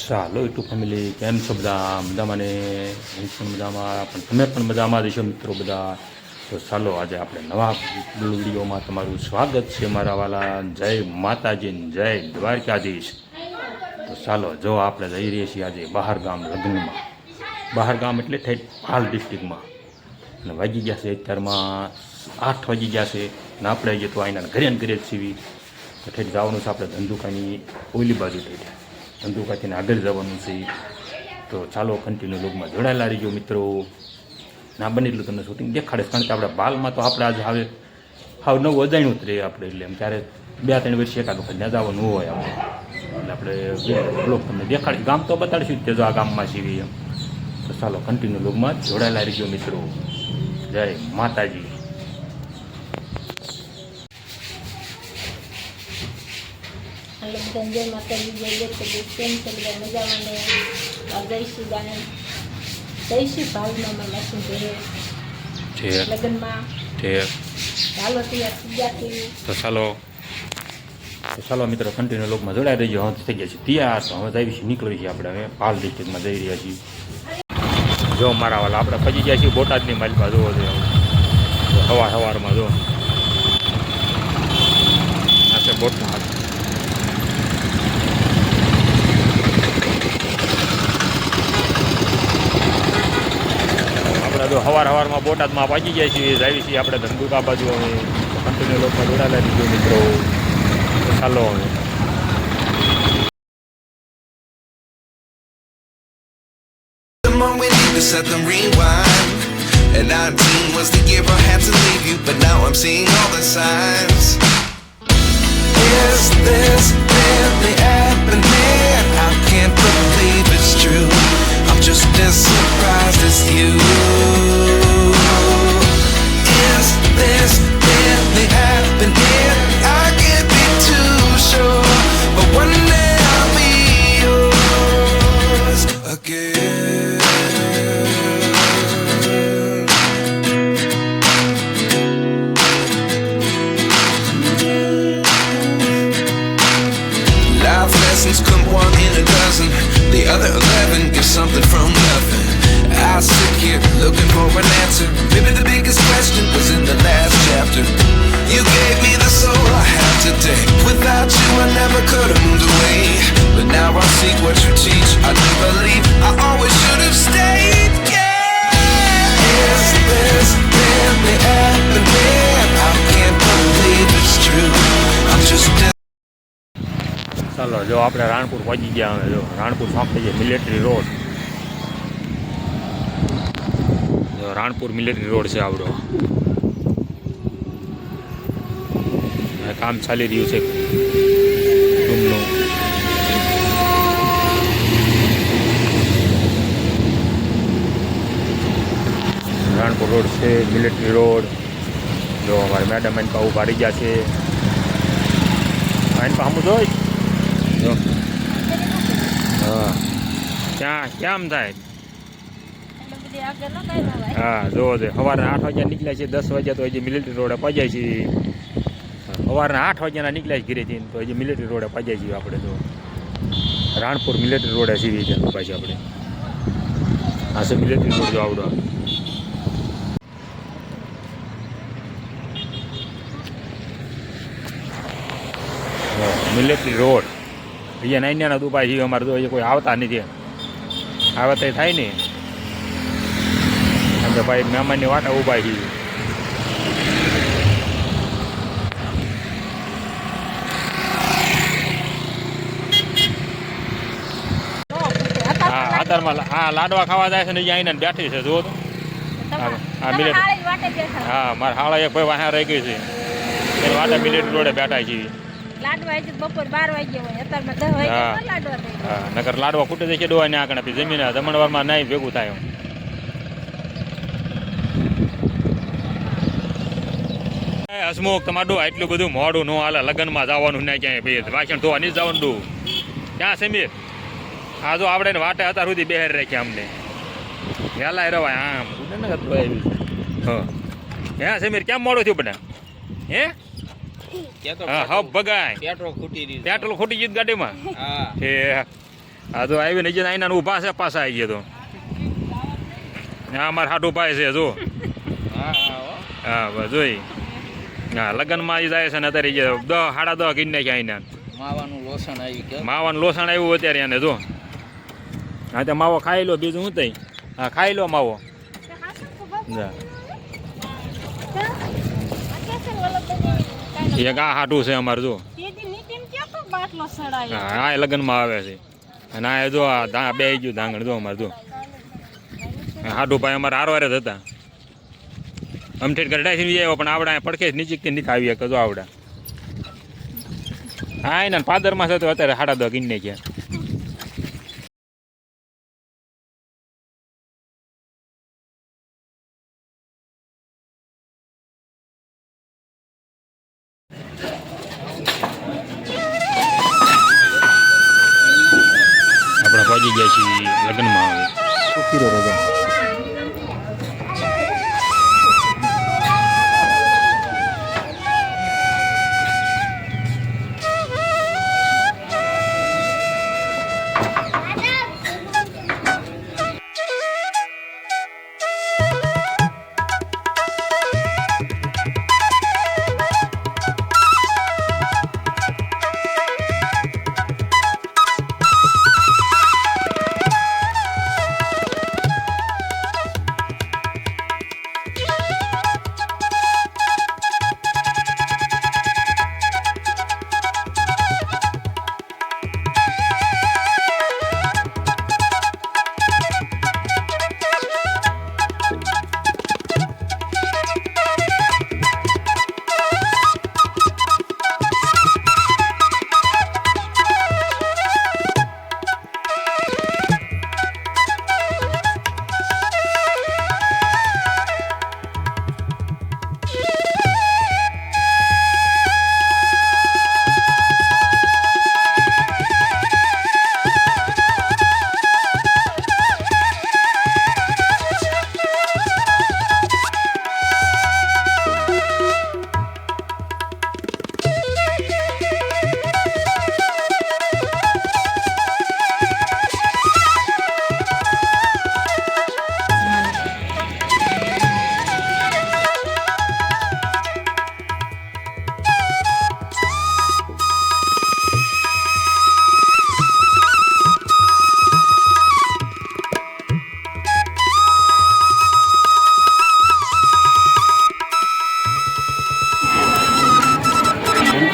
ચાલો YouTube family કેમ છો બધા મજામાં ને હું પણ મજામાં પણ તમે પણ મજામાં રહેશો મિત્રો બધા. તો ચાલો આજે આપણે નવા વિડીયોમાં તમારું સ્વાગત છે મારા વાલા. જય માતાજી જય દ્વારકાધીશ. તો ચાલો જો આપણે જઈ રહીએ છીએ આજે બહાર ગામ લગ્નમાં. બહાર ગામ એટલે ઠેઠ હાલ ડિસ્ટ્રિક્ટમાં અને વાગી ગયા છે અત્યારમાં 8 વાગી ગયા છે ને આપણે હજી તો આઈના ઘરે ને ઘરે જ સીવી તો ઠેઠ જવાનું છે આપણે ધંધુકાની ઓલી બાજુ ઠેઠ ધંધુકાથીને આગળ જવાનું છે. તો ચાલો કન્ટિન્યુ લોગમાં જોડાયેલા રહીજો મિત્રો. ના બને એટલું તમને શૂટિંગ દેખાડે કારણ કે આપણે બાલમાં તો આપણે આજે હવે હાવ નવું અજાણ્યું જ રહે આપણે એટલે એમ ત્યારે 2-3 વર્ષ એકાદ વખત ત્યાં જવાનું હોય આપણે એટલે આપણે બ્લોગ તમને દેખાડી ગામ તો બતાડીશું જ જો આ ગામમાં છીએ એમ. તો ચાલો કન્ટિન્યુ લોગમાં જોડાયેલા રહીજો મિત્રો. જય માતાજી. हेलो जय माता जी जय तो केम से બધા મજામાં ને જયશ્રી ગાન જયશ્રી ભાવમાં માસી છે લગનમાં છે ચાલો તૈયાર થઈ ગયા તો ચાલો મિત્રો કન્ટિન્યુ લોકમાં જોડાઈ રહીજો. હવે થઈ ગયા છે તૈયાર તો હવે જઈશું નીકળવી છીએ આપણે હવે પાલ ડિસ્ટ્રિક્ટમાં જઈ રહ્યા છીએ. જો મારા વાલા આપણે પહોંચી ગયા છીએ બોટાદની માલિકા જોવો જોઈએ સવારમાં જો આ છે બોટાદ. જો સવારમાં બોટાદમાં પહોંચી જાય છીએ આવી છીએ આપણે ધંધુકા બાજુ. હવે કન્ટિન્યુ લોકમાં જોડાયેલા દીધો મિત્રો. ચાલો હવે set them rewind. And 19 was the year I had to leave you, but now I'm seeing all the signs. Is this really happening? I can't believe it's true. I'm just as surprised as you. Is this really happening? I can't be too sure, but one day I'll be yours again. Life lessons come one in a dozen. The other 11 give something from nothing. I sit here looking for an answer. Maybe the biggest question was in the last chapter. You gave me the soul I have today. Without you I never could have moved away. But now I see what you teach. I do believe I always should have stayed. Yeah. Is this really happening? I can't believe it's true. I'm just ચાલો જો આપણે રાણપુર પહોંચી ગયા. હવે જો રાણપુર સાંભળી જાય military road. જો રાણપુર મિલિટરી રોડ છે આપણો. કામ ચાલી રહ્યું છે રૂમનું. રાણપુર રોડ છે મિલિટરી રોડ. જો અમારે મેડમ એન પા ઉભા રહી ગયા છે. એન પા હમું જોઈ હા ક્યાં કેમ થાય. હા જોવો છે સવારના 8 વાગ્યા નીકળ્યા છે 10 વાગ્યા તો હજી મિલિટરી રોડે પહોંચ્યા છીએ. સવારના 8 વાગ્યાના નીકળ્યા ઘરેથી તો હજી મિલિટરી રોડે પહોંચ્યા છીએ આપણે. તો રાણપુર મિલિટરી રોડે સીવી છે પાછી આપણે. આ છે મિલિટરી રોડ જો આવડો. મિલિટરી રોડ અહીંયા નાના ઉભા છીએ અમારે. તો કોઈ આવતા નથી. આવે તો થાય ને એમ તો ભાઈ મહેમાનની વાટા ઊભા છીએ. હા આધારમાં હા લાડવા ખાવા જાય છે ને અહીંયા આવીને બેઠી છે જો. હા મિલિટરી હા મારા હાળા એક ભાઈ વાહ રહી ગઈ છે એની વાટા મિલિટરી રોડે બેઠા છીએ. બપોર 12 વાગ્યા હોય અત્યારમાં 10 વાગ્યા લાડવા થઈ. હા નકર લાડવા ખૂટે છે ડોવા ને આકણે પછી જમીન જમણવારમાં નહીં ભેગું થાય. હસમુખ તમારું એટલું બધું મોડું ન હાલે. લગ્નમાં જવાનું ને ક્યાંય ભાઈ વાસણ ધોવા નહીં જવાનું ડું ક્યાં સમીર. હા જો આપણે વાટે અત્યાર સુધી બેહાર રાખ્યા અમને વહેલા રવાય આમ હા. હે સમીર કેમ મોડું થયું બધા હે હા હબ બગાય પેટ્રોલ ખૂટી ગયું ગાડીમાં. આ તો આવીને જે આઈના ઊભા છે પાછા આવી ગયા તો હા અમારે હાટું ભાઈ છે જો હા બસ જોઈ હા લગ્નમાં આવી જાય છે ને અત્યારે 10 સાડા 10 કરી નાખ્યા આઈના માવાનું લોસણ આવ્યું અત્યારે એને જો હા તો માવો ખાઈ લો બીજું શું થઈ હા ખાઈ લો માવો એક આ હાટું છે અમારે જો હા આ લગ્નમાં આવે છે અને આ જો આ બે ગયું ધાંગણ જો અમારે જો હાટું ભાઈ અમારે હારવારે જ હતા અમઠેટ ગરડાથી આવ્યો પણ આવડા પડખે જ નીચે નથી આવી શકે જો આવડા હા એના પાદરમાં છે તો અત્યારે 10:30 ગીને ગયા આપણે પહોંચી ગયા છીએ લગ્નમાં હવે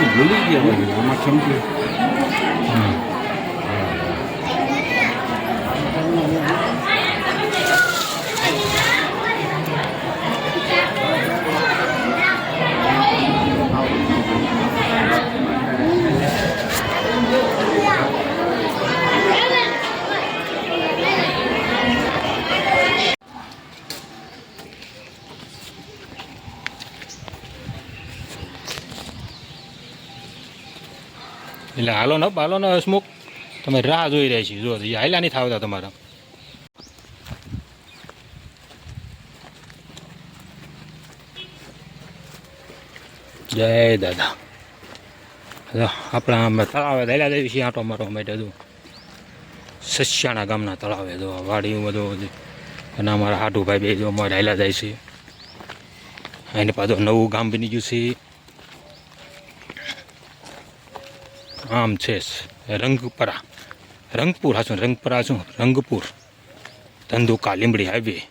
ભૂલી ગયા હોય આમાં ચમકી એટલે હાલો ને હસમુખ તમે રાહ જોઈ રહ્યા છીએ જો હાલ્યા નહીં થાવતા તમારા જય દાદા આપણા તળાવે હાલ્યા જઈએ છીએ આંટો મારવા માટે જો સસ્યાણા ગામના તળાવે જો વાડી બધું અને અમારા હાટુભાઈ બે જો અમારે હાલ્યા જાય છે એને પાછું નવું ગામ બની ગયું છે આમ છે રંગપુર રંગપુર ધંધુકા લીંબડી હાઈવે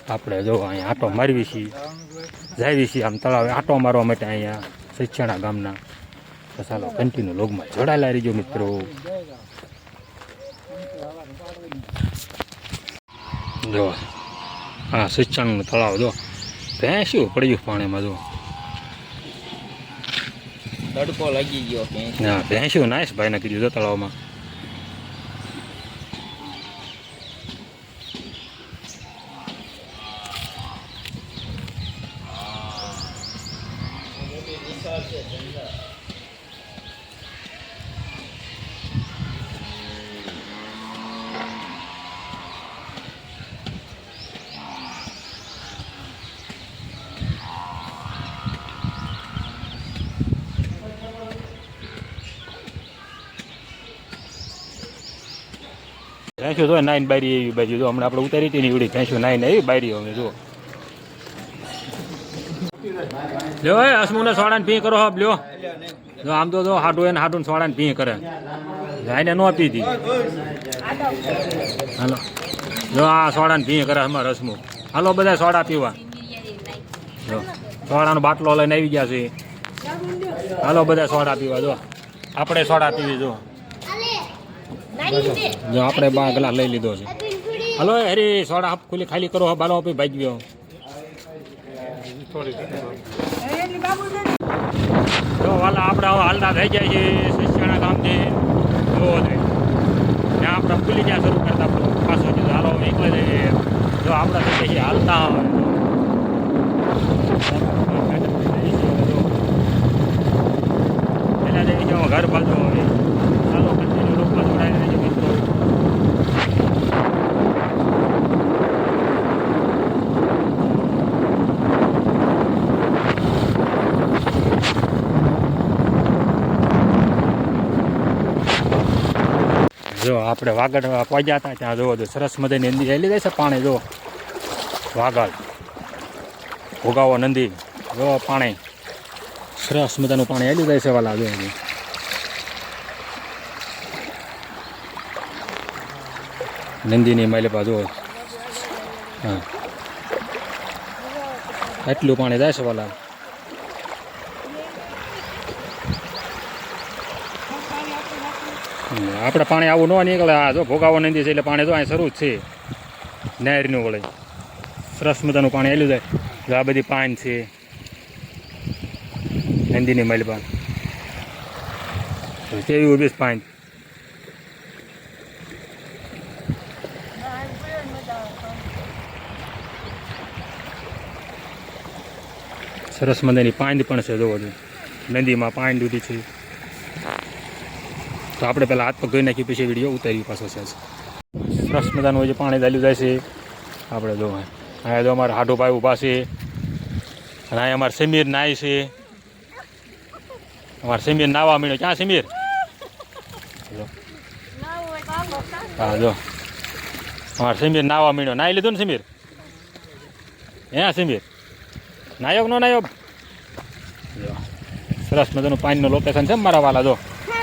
આપણે જો અહીંયા આંટો મારવી છીએ જાવી છીએ આમ તળાવે આંટો મારવા માટે અહીંયા સચ્યાણા ગામના ચાલો કન્ટિન્યુ લોગમાં જોડાયેલા રહીજો મિત્રો જો હા સચ્યાણાનું તળાવ જો ભેંસ્યું પડ્યું પાણીમાં જો તડકો લાગી ગયો હા ભેંસ્યું નાઈસ ભાઈને કીધું જો તળાવમાં ભેંસ્યું તો નાઈન બારી એવી બાજુ જો હમણાં આપણે ઉતારી હતી ને એવડી ભેંસ્યું નાઈને એવી બારી અમે જો લ્યો એ હસમુને સોડાને પી કરો હબ લ્યો જો આમ તો જો હાડું એને હાડું સોડાને પી કરે એને ન આપી હતી હાલો જો આ સોડાને પી કરે અમારે હસમું હાલો બધા સોડા પીવા જો સોડાનો બાટલો લઈને આવી ગયા છે હાલો બધા સોડા પીવા જો આપણે સોડા પીવી જો જો આપણે બા ગ્લાસ લઈ લીધો છે હાલો હરી સોડા હપ ખુલ્લી ખાલી કરો હબ હાલો આપી ભાઈ ગયો જો વાલા આપણે હવે હાલતા થઈ જાય છે શિષ્યાના ગામથી જોવો જોઈએ ત્યાં આપણે ખુલ્લી ત્યાં શરૂ કરતા પાછો જો હાલો નીકળે જઈએ જો આપણે થઈ જાય છે હાલતા હોય પેલા જઈ જાઓ ઘર બાજુ હવે ચાલો કન્ટિન્યુ રોકવા જોડાઈ રહેજો મિત્રો જો આપણે વાગડ પહોંચ્યા હતા ત્યાં જોવો તો સરસ મજાની નદી હેલી જાય છે પાણી જો વાગડ ભોગાવો નદી જો પાણી સરસ મજાનું પાણી હેલી જાય છે વાલા જો નંદીની માલિપા જો હા એટલું પાણી જાય છે વાલા આપણે પાણી આવું ન નીકળે આ જો ભોગાવો નદી છે એટલે પાણી તો અહીં શરૂ જ છે નહેરનું વળે સરસ મજાનું પાણી હેલું જાય જો આ બધી પાન છે નંદીની માલિપા કેવી ઉભી પાન સરસ મજાની પાંદ પણ છે જોવો જો નદીમાં પાંદ ઉડી છે તો આપણે પહેલાં હાથ પગ ધોઈ નાખી પછી વિડીયો ઉતારી પાછો છે સરસ મજાનું જે પાણી ચાલ્યું જાય છે આપણે જો અહીંયા જો અમારા હાડુભાઈ ઊભા છે અને અહીંયા અમારે સમીર નાય છે અમારે સમીર નાવા મીણ્યો ક્યાં સમીર હા જો અમારે સમીર નાવા મીણ્યો નાઈ લીધું ને સમીર હે સમીર નાયક નો નાયક જો સરસ મજાનું પાણીનું લોકેશન છે મારા વાલા જો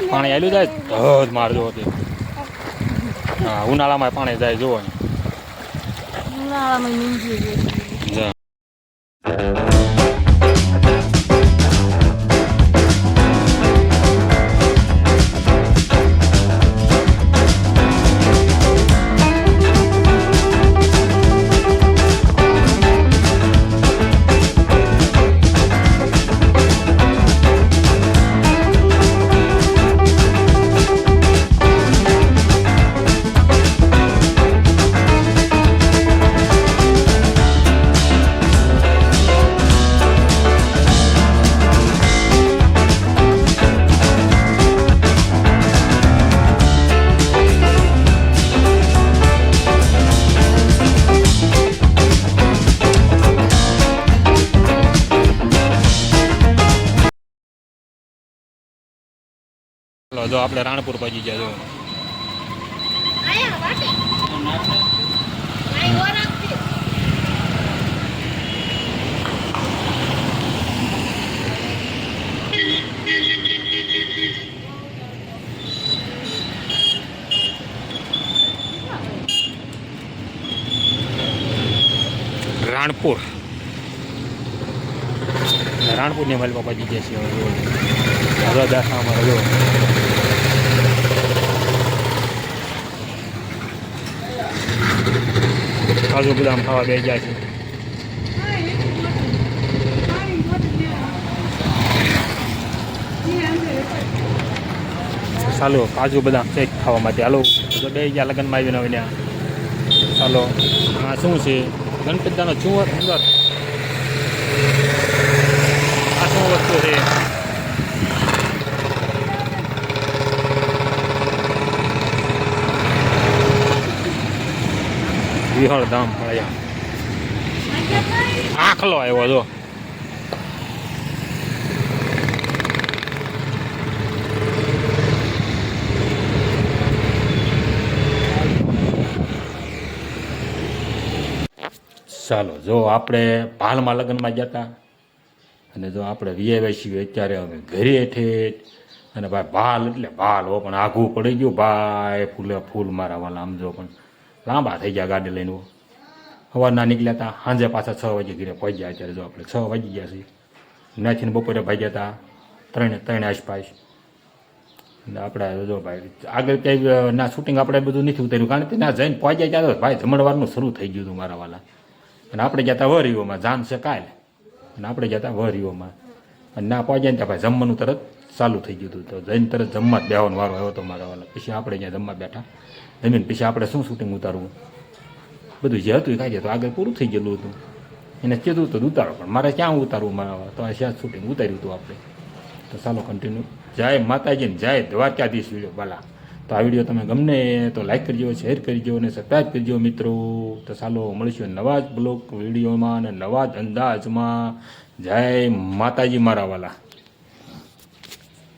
પાણી આવેલું જાય ધોધ મારજો હતી હા ઉનાળામાં પાણી જાય જુઓ જો આપણે રાણપુર પહોંચી ગયા જો રાણપુરની માલમાં પહોંચી ગયા છીએ હવે દાખલા અમારે જો કાજુ બદામ ખાવા બે ગયા છે ચાલો કાજુ બદામ શેક ખાવા માટે હાલો તો બે ગયા લગ્નમાં આવીને આવીને ચાલો આ શું છે ગણપતિનો ચુંવર અંદર આ શું વસ્તુ છે વિહળ ધામ મળ્યા આખલો આવ્યો જો ચાલો જો આપણે ભાલમાં લગ્નમાં ગયા હતા અને જો આપણે વીઆઈવાય છીએ અત્યારે અમે ઘરે ઠેઠ અને ભાઈ ભાલ એટલે ભાલ હો પણ આઘું પડી ગયું ભાઈ ફૂલે ફૂલ મારા વાલા આમ જો પણ લાંબા થઈ ગયા ગાડી લઈને સવારના નીકળ્યા હતા સાંજે પાછા 6 વાગે ઘરે પહોંચ્યા અત્યારે જો આપણે 6 વાગી ગયા છીએ ત્યાંથી બપોરે ભાગ્યા હતા ત્રણ આસપાસ અને આપણે જો ભાઈ આગળ ક્યાંય ના શૂટિંગ આપણે બધું નથી ઉતાર્યું કારણ કે ના જઈને પહોંચ્યા ત્યારે ભાઈ જમણવારનું શરૂ થઈ ગયું હતું મારા વાલા અને આપણે ગયા હતા વરીઓમાં જાન છે કાલે અને આપણે ગયા હતા વરીઓમાં અને ના પહોંચ્યા ને ત્યાં ભાઈ જમવાનું તરત ચાલુ થઈ ગયું હતું તો જઈને તરત જમવા જ બેવાનો વારો આવ્યો હતો મારા વાલા પછી આપણે ત્યાં જમવા બેઠા જમીન પછી આપણે શું શૂટિંગ ઉતારવું બધું જે હતું એ કાંઈ તો આગળ પૂરું થઈ ગયેલું હતું એને કીધું તો ઉતારો પણ મારે ક્યાં ઉતારવું મારા તો ત્યાં શૂટિંગ ઉતાર્યું હતું આપણે તો ચાલો કન્ટિન્યુ જય માતાજીને જય દ્વારકાધીશ વિડીયો બાલા તો આ વિડીયો તમે ગમને તો લાઈક કરજો શેર કરજો અને સબસ્ક્રાઈબ કરજો મિત્રો તો ચાલો મળીશું નવા જ બ્લોગ વિડીયોમાં અને નવા જ અંદાજમાં જય માતાજી મારા વાલા